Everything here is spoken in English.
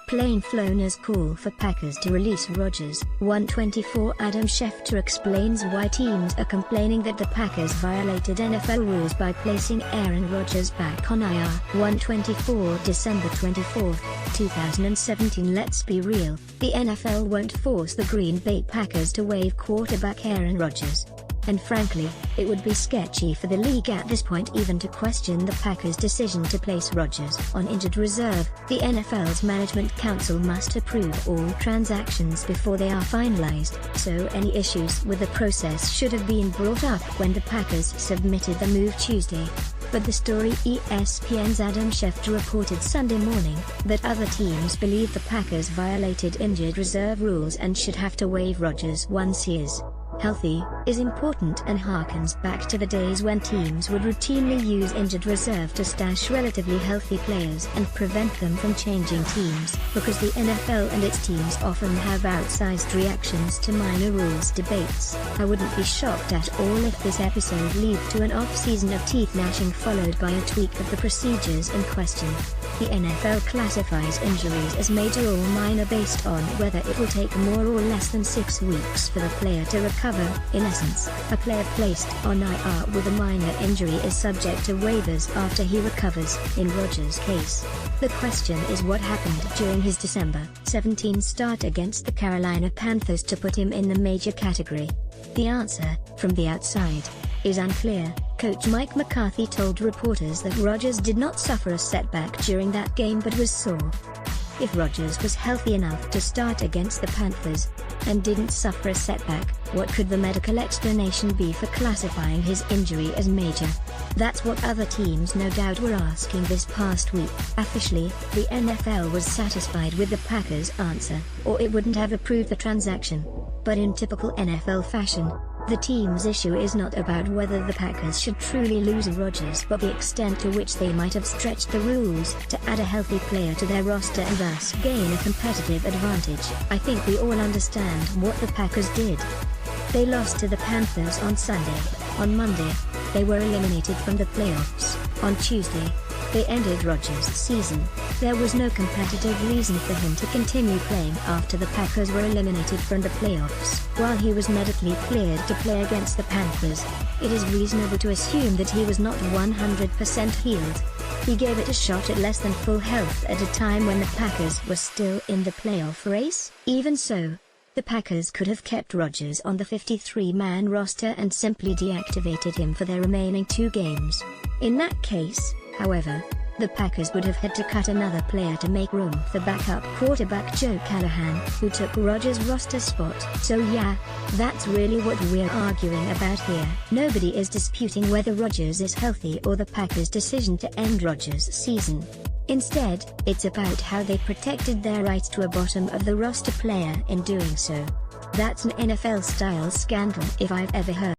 plain Floner's call for Packers to release Rodgers. 124 Adam Schefter explains why teams are complaining that the Packers violated NFL rules by placing Aaron Rodgers back on IR. 124 December 24, 2017. Let's be real, the NFL won't force the Green Bay Packers to waive quarterback Aaron Rodgers. And frankly, it would be sketchy for the league at this point even to question the Packers' decision to place Rodgers on injured reserve. The NFL's Management Council must approve all transactions before they are finalized, so any issues with the process should have been brought up when the Packers submitted the move Tuesday. But the story ESPN's Adam Schefter reported Sunday morning that other teams believe the Packers violated injured reserve rules and should have to waive Rodgers once he is healthy, is important and harkens back to the days when teams would routinely use injured reserve to stash relatively healthy players and prevent them from changing teams, because the NFL and its teams often have outsized reactions to minor rules debates. I wouldn't be shocked at all if this episode leads to an off-season of teeth gnashing followed by a tweak of the procedures in question. The NFL classifies injuries as major or minor based on whether it will take more or less than 6 weeks for the player to recover. In essence, a player placed on IR with a minor injury is subject to waivers after he recovers. In Rodgers' case, the question is what happened during his December 17 start against the Carolina Panthers to put him in the major category. The answer, from the outside, is unclear. Coach Mike McCarthy told reporters that Rodgers did not suffer a setback during that game but was sore. If Rodgers was healthy enough to start against the Panthers, and didn't suffer a setback, what could the medical explanation be for classifying his injury as major? That's what other teams no doubt were asking this past week. Officially, the NFL was satisfied with the Packers' answer, or it wouldn't have approved the transaction. But in typical NFL fashion, the team's issue is not about whether the Packers should truly lose Rodgers but the extent to which they might have stretched the rules to add a healthy player to their roster and thus gain a competitive advantage. I think we all understand what the Packers did. They lost to the Panthers on Sunday. On Monday, they were eliminated from the playoffs. On Tuesday, they ended Rodgers' season. There was no competitive reason for him to continue playing after the Packers were eliminated from the playoffs. While he was medically cleared to play against the Panthers, it is reasonable to assume that he was not 100% healed. He gave it a shot at less than full health at a time when the Packers were still in the playoff race. Even so, the Packers could have kept Rodgers on the 53-man roster and simply deactivated him for their remaining 2 games. In that case, however, the Packers would have had to cut another player to make room for backup quarterback Joe Callahan, who took Rodgers' roster spot. So yeah, that's really what we're arguing about here. Nobody is disputing whether Rodgers is healthy or the Packers' decision to end Rodgers' season. Instead, it's about how they protected their rights to a bottom-of-the-roster player in doing so. That's an NFL-style scandal if I've ever heard.